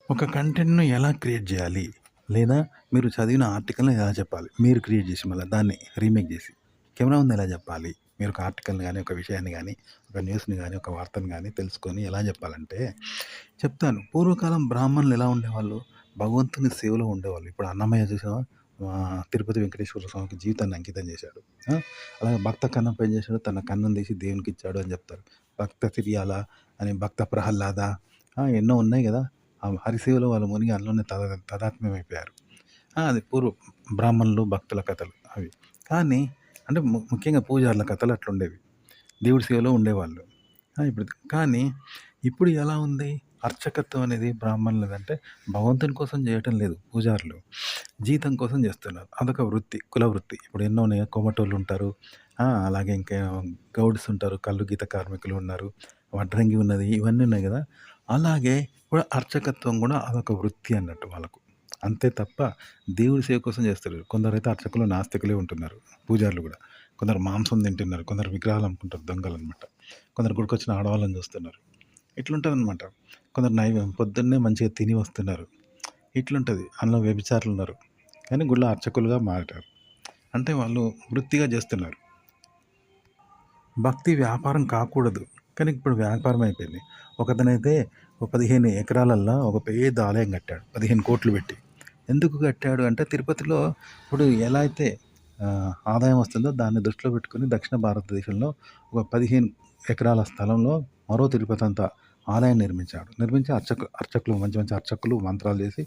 ఒక కంటెంట్‌ను ఎలా క్రియేట్ జేయాలి? లేదా మీరు చదివిన ఆర్టికల్‌ని ఎలా చెప్పాలి? మీరు క్రియేట్ జేసి మళ్ళా దాన్ని రీమేక్ జేసి. కెమెరా ముందు ఎలా జెప్పాలి? మీరు ఒక ఆర్టికల్‌ని గాని, ఒక విషయాన్ని గాని, ఒక న్యూస్‌ని గాని, ఒక వార్తను గాని తెలుసుకొని ఎలా జెప్పాలంటే చెప్తాను. పూర్వకాలం బ్రాహ్మణులు ఎలా ఉండేవాళ్ళు? భగవంతుని సేవలో ఉండేవాళ్ళు. ఇప్పుడు అన్నమయ్య చూసావా? తిరుపతి వెంకటేశ్వర స్వామికి జీవితాన్ని అంకితం జేశాడు. ఆ! అలాగే భక్త కన్నప్ప ఏం జేశాడు? తన కన్నుని తీసి దేవునికిచ్చాడు అని జెప్తారు. భక్త సిరియాల అని, భక్త ప్రహ్లాద ఎన్నో ఉన్నాయి గదా! ఆ హరిసేవలో వాళ్ళు మునిగి అందులోనే తదాత్మ్యమైపోయారు. అది బ్రాహ్మణులు, భక్తుల కథలు అవి. కానీ అంటే ముఖ్యంగా పూజారుల కథలు అట్లుండేవి. దేవుడి సేవలో ఉండేవాళ్ళు. ఇప్పుడు కానీ ఇప్పుడు ఎలా ఉంది? అర్చకత్వం అనేది బ్రాహ్మణులదంటే భగవంతుని కోసం చేయటం లేదు పూజారులు. జీతం కోసం చేస్తున్నారు. అదొక వృత్తి, కుల వృత్తి. ఇప్పుడు ఎన్నో ఉన్నాయి. కోమటోళ్ళుంటారు. అలాగే ఇంకా గౌడ్స్ ఉంటారు. కల్లు గీత కార్మికులు ఉన్నారు. వడ్రంగి ఉన్నది. ఇవన్నీ ఉన్నాయి గదా! అలాగే కూడా అర్చకత్వం గూడా అదొక వృత్తి అన్నట్టు వాళ్ళకు. అంతే తప్ప దేవుడి సేవ కోసం చేస్తలేరు. కొందరైతే అర్చకులు నాస్తికులే ఉంటున్నారు. పూజారులు గూడా. కొందరు మాంసం తింటున్నారు. కొందరు విగ్రహాలు అమ్ముకుంటారు దొంగలనమాట. కొందరు గుడికొచ్చిన ఆడవాళ్ళని చూస్తున్నారు. ఇట్లుంటదనమాట. కొందరు పొద్దున్నే మంచిగా తిని వస్తున్నారు. ఇట్లుంటది. అందులో వ్యభిచారులున్నారు. కానీ గుడిలో అర్చకులుగా మారారు. అంటే వాళ్ళు వృత్తిగా చేస్తున్నారు. భక్తి వ్యాపారం కాకూడదు. కానీ ఇప్పుడు వ్యాపారం అయిపోయింది. ఒకతనైతే ఒక 15 ఎకరాలల్లా ఒక పెద్ద ఆలయం కట్టాడు. 15,00,00,000 పెట్టి. ఎందుకు కట్టాడు అంటే తిరుపతిలో ఇప్పుడు ఎలా అయితే ఆదాయం వస్తుందో దాన్ని దృష్టిలో పెట్టుకొని దక్షిణ భారతదేశంలో ఒక 15 ఎకరాల స్థలంలో మరో తిరుపతి అంత ఆలయం నిర్మించాడు. నిర్మించి అర్చకులు మంచి మంచి అర్చకులు మంత్రాలు చేసి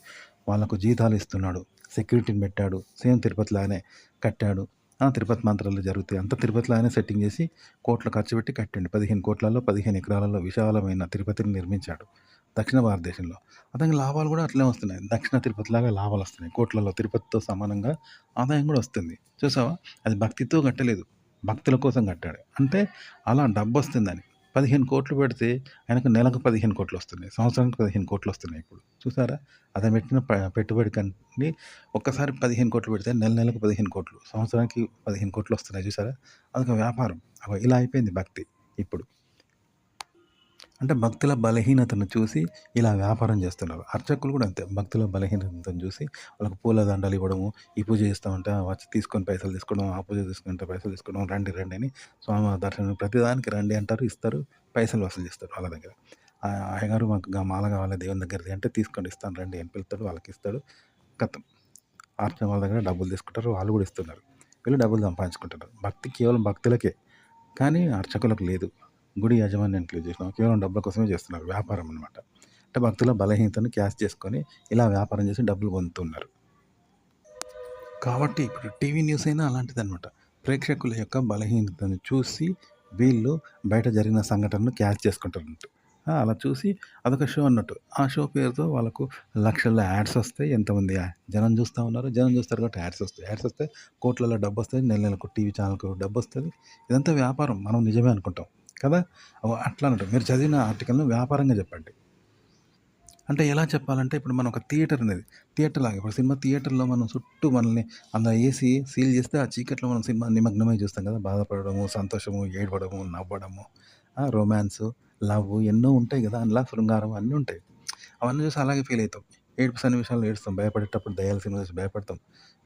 వాళ్ళకు జీతాలు ఇస్తున్నాడు. సెక్యూరిటీని పెట్టాడు. సేమ్ తిరుపతిలాగానే కట్టాడు. తిరుపతి మంత్రాలు జరుగుతాయి. అంతా తిరుపతిలో ఆయనే సెట్టింగ్ చేసి కోట్లు ఖర్చు పెట్టి కట్టిండు. 15,00,00,000 15 ఎకరాలలో విశాలమైన తిరుపతిని నిర్మించాడు. దక్షిణ భారతదేశంలో. అతనికి లాభాలు కూడా అట్లే వస్తున్నాయి. దక్షిణ తిరుపతిలాగా లాభాలొస్తున్నాయి. కోట్లలో తిరుపతితో సమానంగా ఆదాయం కూడా వస్తుంది. చూసావా? అది భక్తితో కట్టలేదు. భక్తుల కోసం కట్టాడు. అంటే అలా డబ్బొస్తుందని. 15,00,00,000 పెడితే ఆయనకు నెలకు 15,00,00,000 వస్తున్నాయి. సంవత్సరానికి 15,00,00,000 వస్తున్నాయి ఇప్పుడు. చూసారా? అతను పెట్టిన పెట్టుబడి కంటే ఒక్కసారి 15,00,00,000 పెడితే నెలకు 15,00,00,000 సంవత్సరానికి 15,00,00,000 వస్తున్నాయి చూసారా? అదొక వ్యాపారం. ఇలా అయిపోయింది భక్తి ఇప్పుడు. అంటే భక్తుల బలహీనతను చూసి ఇలా వ్యాపారం చేస్తున్నారు. అర్చకులు కూడా అంతే. భక్తుల బలహీనతను చూసి వాళ్ళకి పూల దండలు ఇవ్వడము, ఈ పూజ చేస్తామంటే వచ్చి తీసుకొని పైసలు తీసుకోవడం, ఆ పూజ తీసుకుంటే పైసలు తీసుకోవడం, రండి రండి అని స్వామివారి దర్శనం ప్రతిదానికి రండి అంటారు, ఇస్తారు, పైసలు వసూలు చేస్తారు వాళ్ళ దగ్గర. అయ్యగారు మాకు మాల కావాలి దేవుని దగ్గరది అంటే తీసుకోండి ఇస్తాను రండి అని పిలుస్తాడు, వాళ్ళకి ఇస్తాడు. ఖతం. అర్చన వాళ్ళ దగ్గర డబ్బులు తీసుకుంటారు, వాళ్ళు కూడా ఇస్తున్నారు. వీళ్ళు డబ్బులు సంపాదించుకుంటున్నారు. భక్తి కేవలం భక్తులకే, కానీ అర్చకులకు లేదు. గుడి యాజమాన్యానికి లేదు. చేసినాం కేవలం డబ్బుల కోసమే చేస్తున్నారు. వ్యాపారం అనమాట. అంటే భక్తుల బలహీనతను క్యాష్ చేసుకొని ఇలా వ్యాపారం చేసి డబ్బులు పొందుతున్నారు. కాబట్టి ఇప్పుడు టీవీ న్యూస్ అయినా అలాంటిదనమాట. ప్రేక్షకుల యొక్క బలహీనతను చూసి వీళ్ళు బయట జరిగిన సంఘటనను క్యాచ్ చేసుకుంటారన్నట్టు. అలా చూసి అదొక షో అన్నట్టు. ఆ షో పేరుతో వాళ్ళకు లక్షల్లో యాడ్స్ వస్తాయి. ఎంతమంది జనం చూస్తా ఉన్నారు. జనం చూస్తారు కాబట్టి యాడ్స్ వస్తాయి. యాడ్స్ వస్తే కోట్లలో డబ్బొస్తది. నెలకు టీవీ ఛానల్‌కు డబ్బొస్తది. ఇదంతా వ్యాపారం. మనం నిజమే అనుకుంటాం కదా! అట్లా అన్నట్టు. మీరు చదివిన ఆర్టికల్‌ను వ్యాపారంగా చెప్పండి. అంటే ఎలా చెప్పాలంటే ఇప్పుడు మనం ఒక థియేటర్ అనేది థియేటర్ లాగా ఇప్పుడు సినిమా థియేటర్‌లో మనం చుట్టూ మనల్ని అందులో ఏసి సీల్ చేస్తే ఆ చీకట్లో మనం సినిమా నిమగ్నమై చూస్తాం కదా! బాధపడడము, సంతోషము, ఏడవడము, నవ్వడము, రొమాన్సు, లవ్వు ఎన్నో ఉంటాయి కదా! అందులో శృంగారం అన్నీ ఉంటాయి. అవన్నీ చూసి అలాగే ఫీల్ అయితాం. ఏడుపు సన్నివేశాల్లో ఏడుస్తాం. భయపడేటప్పుడు దయ్యాల సినిమా చూసి భయపడతాం.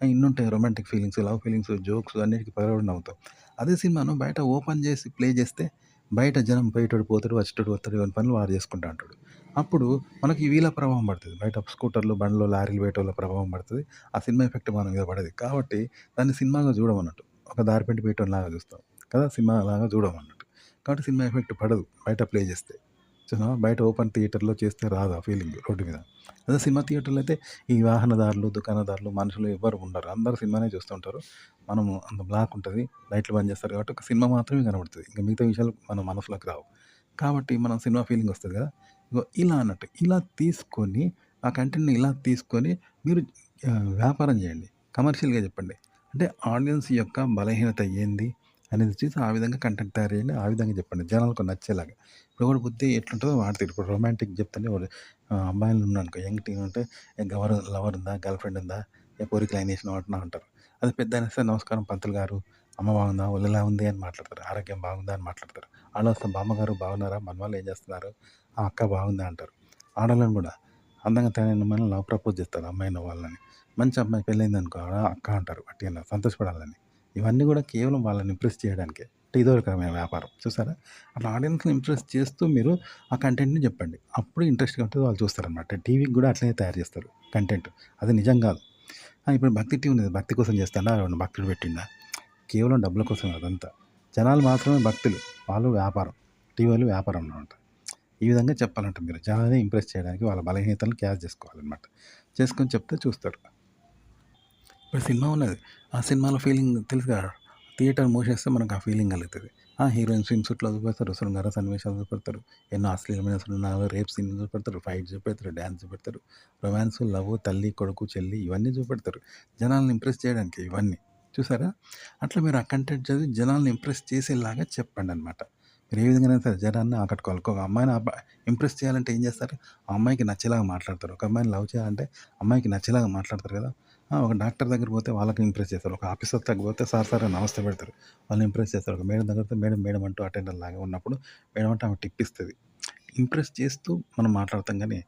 ఇన్ని ఉంటాయి romantic feelings, love feelings, jokes అన్నిటికి పగలబడి నవ్వుతాం. అదే సినిమాను బయట ఓపెన్ చేసి ప్లే చేస్తే బయట జనం పోయేటోడు పోతాడు, వచ్చేటోడు వస్తాడు. ఎవరి పనులు వాడు చేసుకుంటా ఉంటాడు. అప్పుడు మనకి వీళ్ళ ప్రభావం పడుతది. బయట స్కూటర్లు, బండ్లు, లారీలు పోయేటోళ్ళ ప్రభావం పడతది. ఆ సినిమా ఎఫెక్ట్ మన మీద పడది. కాబట్టి దాన్ని సినిమాగా చూడమన్నట్టు. ఒక దారిపెంటి పోయేటోనిలాగా చూస్తాం కదా! సినిమాలాగా చూడమన్నట్టు. కాబట్టి సినిమా ఎఫెక్ట్ పడదు బయట ప్లే చేస్తే. చూసావా? బయట ఓపెన్ థియేటర్‌లో చేస్తే రాదు ఆ ఫీలింగ్ రోడ్డు మీద. అదే సినిమా థియేటర్‌లో అయితే ఈ వాహనదారులు, దుకాణదారులు, మనుషులు ఎవ్వరు ఉండరు. అందరూ సినిమానే చూస్తుంటారు. మనము అంత బ్లాక్ ఉంటది. లైట్లు బంద్ చేస్తారు కాబట్టి ఒక సినిమా మాత్రమే కనబడుతది. ఇంక మిగతా విషయాలు మన మనసులోకి రావు. కాబట్టి మనం సినిమా ఫీలింగ్ వస్తది కదా! ఇగో ఇలా అన్నట్టు. ఇలా తీసుకొని ఆ కంటెంట్‌ని ఇలా తీసుకొని మీరు వ్యాపారం చేయండి. కమర్షియల్‌గా చెప్పండి. అంటే ఆడియన్స్ యొక్క బలహీనత ఏంది అనేది చూసి ఆ విధంగా కంటెంట్ తయారు చేయండి. ఆ విధంగా చెప్పండి. జనాలకు నచ్చేలాగా. ఇప్పుడు ఒకడి బుద్ధి ఎట్లుంటదో వాడతాడు. ఇప్పుడు రొమాంటిక్ చెప్తేనే వాడు అమ్మాయిలు ఉన్నారనుకో యంగ్ టీన్ ఉంటే లవర్ ఉందా? గర్ల్ ఫ్రెండ్ ఉందా? ఏ పోరికి లైన్ ఏసినావు అంటున్నా అంటారు. అదే పెద్దాయన వస్తే నమస్కారం పంతులు గారు, అమ్మ బాగుందా? ఒళ్ళెలా ఉంది? అని మాట్లాడతారు. ఆరోగ్యం బాగుందా? అని మాట్లాడతారు. ఆడొస్తే బామ్మగారు బాగున్నారా? మనవాళ్ళు ఏం చేస్తున్నారు? అక్క బాగుందా? అంటారు. ఆడోళ్ళని కూడా అందంగా తయారైన అమ్మాయిని లవ్ ప్రపోజ్ చేస్తారు అమ్మాయిని వాళ్ళని. మంచి అమ్మాయి పెళ్ళయిందనుకో అక్క అంటారు వట్టిగనే సంతోషపడాలని. ఇవన్నీ గూడా కేవలం వాళ్ళని ఇంప్రెస్ చేయడానికే. అంటే ఇదో రకమైన వ్యాపారం. చూసారా? అట్లా ఆడియన్స్‌ని ఇంప్రెస్ చేస్తూ మీరు ఆ కంటెంట్‌ని జెప్పండి. అప్పుడు ఇంట్రెస్ట్‌గా ఉంటది వాళ్ళు చూస్తారనమాట. టీవీకి గూడా అట్లనే తయారు జేస్తారు కంటెంట్. అది నిజం గాదు. ఇప్పుడు భక్తి టీవీ ఉన్నది. భక్తి కోసం చేస్తాడా? ఏమన్నా భక్తుడు పెట్టిండా? కేవలం డబ్బుల కోసమే అదంతా. జనాలు మాత్రమే భక్తులు. వాళ్ళు వ్యాపారం. టీవీలు వ్యాపారం అన్నమాట. ఈ విధంగా చెప్పాలంటే మీరు జనాల్ని ఇంప్రెస్ చేయడానికి వాళ్ళ బలహీనతలను క్యాచ్ చేసుకోవాలనమాట. చేసుకొని చెప్తే చూస్తారు. ఇప్పుడు సినిమా ఉన్నది. ఆ సినిమాలో ఫీలింగ్ తెలుసుగా థియేటర్ మూసేస్తే మనకు ఆ ఫీలింగ్ కలుగుతది. ఆ హీరోయిన్ స్విమ్ సూట్‌లో చూపెడతారు. శృంగార సన్నివేశాలు చూపెడతారు. ఎన్నో అశ్లీలమైన సినిమాలో రేప్ సీన్‌లు చూపెడతారు. ఫైట్ చూపెడతారు. డాన్స్ చూపెడతారు. రొమాన్స్, లవ్, తల్లి, కొడుకు, చెల్లి ఇవన్నీ చూపెడతారు. జనాల్ని ఇంప్రెస్ చేయడానికి ఇవన్నీ. చూసారా? అట్లా మీరు ఆ కంటెంట్ చదివి జనాల్ని ఇంప్రెస్ చేసేలాగా చెప్పండనమాట. మీరు ఏ విధంగానైనా సరే జనాన్ని ఆకట్టుకోవాలి. ఒక అమ్మాయిని ఇంప్రెస్ చేయాలంటే ఏం చేస్తారు? ఆ అమ్మాయికి నచ్చేలాగా మాట్లాడతారు. ఒక అమ్మాయిని లవ్ చేయాలంటే అమ్మాయికి నచ్చేలాగా మాట్లాడతారు కదా! ఒక డాక్టర్ దగ్గరికి పోతే వాళ్ళకి ఇంప్రెస్ చేస్తారు. ఒక ఆఫీసర్ దగ్గరికి పోతే సార్ సార్ అని నమస్తే పెడతారు. వాళ్ళని ఇంప్రెస్ చేస్తారు. ఒక మేడం దగ్గరికి పోతే మేడం మేడం అంటూ అటెండర్ లాగా ఉన్నప్పుడు మేడం అంటే ఆమె టిప్ ఇస్తది. ఇంప్రెస్ చేస్తూ మనం మాట్లాడతాం గానీ,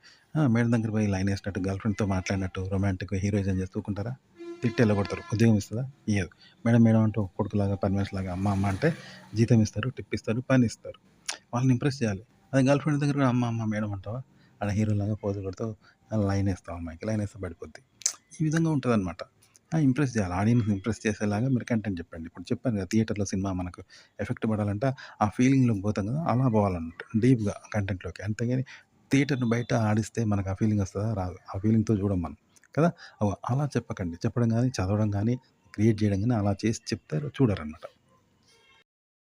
మేడం దగ్గరికి పోయి లైన్ ఏసినట్టు గర్ల్ ఫ్రెండ్‌తో మాట్లాడినట్టు రొమాంటిక్‌గా హీరోయిజం చేస్తూ ఊకుంటారా? తిట్టి ఎల్లగొడతారు. ఉద్యోగం ఇస్తదా? ఇయ్యదు. మేడం మేడం అంటూ ఒక కొడుకులాగా పని మనిషిలాగా అమ్మ అమ్మ అంటే జీతం ఇస్తారు, టిప్ ఇస్తారు, పని ఇస్తారు. వాళ్ళని ఇంప్రెస్ చేయాలి. అదే గర్ల్ ఫ్రెండ్ దగ్గర కూడా అమ్మ అమ్మ మేడం అంటావా? ఆడ హీరోలాగా పోజులు కొడతావు, లైన్ ఏస్తావు అమ్మాయికి. లైన్ ఏస్తే పడిపోద్ది. ఈ విధంగా ఉంటదనమాట. ఇంప్రెస్ చేయాలి. ఆడియన్స్‌ని ఇంప్రెస్ చేసేలాగా మీరు కంటెంట్ చెప్పండి. ఇప్పుడు చెప్పాను కదా! థియేటర్‌లో సినిమా మనకు ఎఫెక్ట్ పడాలంటే ఆ ఫీలింగ్‌లోకి పోతాం కదా! అలా పోవాలన్నమాట. డీప్‌గా కంటెంట్‌లోకి. అంతేగాని థియేటర్‌ని బయట ఆడిస్తే మనకు ఆ ఫీలింగ్ వస్తదా? రాదు. ఆ ఫీలింగ్‌తో చూడం మనం. కదా! అలా చెప్పకండి. చెప్పడం గాని, చదవడం గాని, క్రియేట్ చేయడం గాని అలా చేసి చెప్తే చూడరనమాట.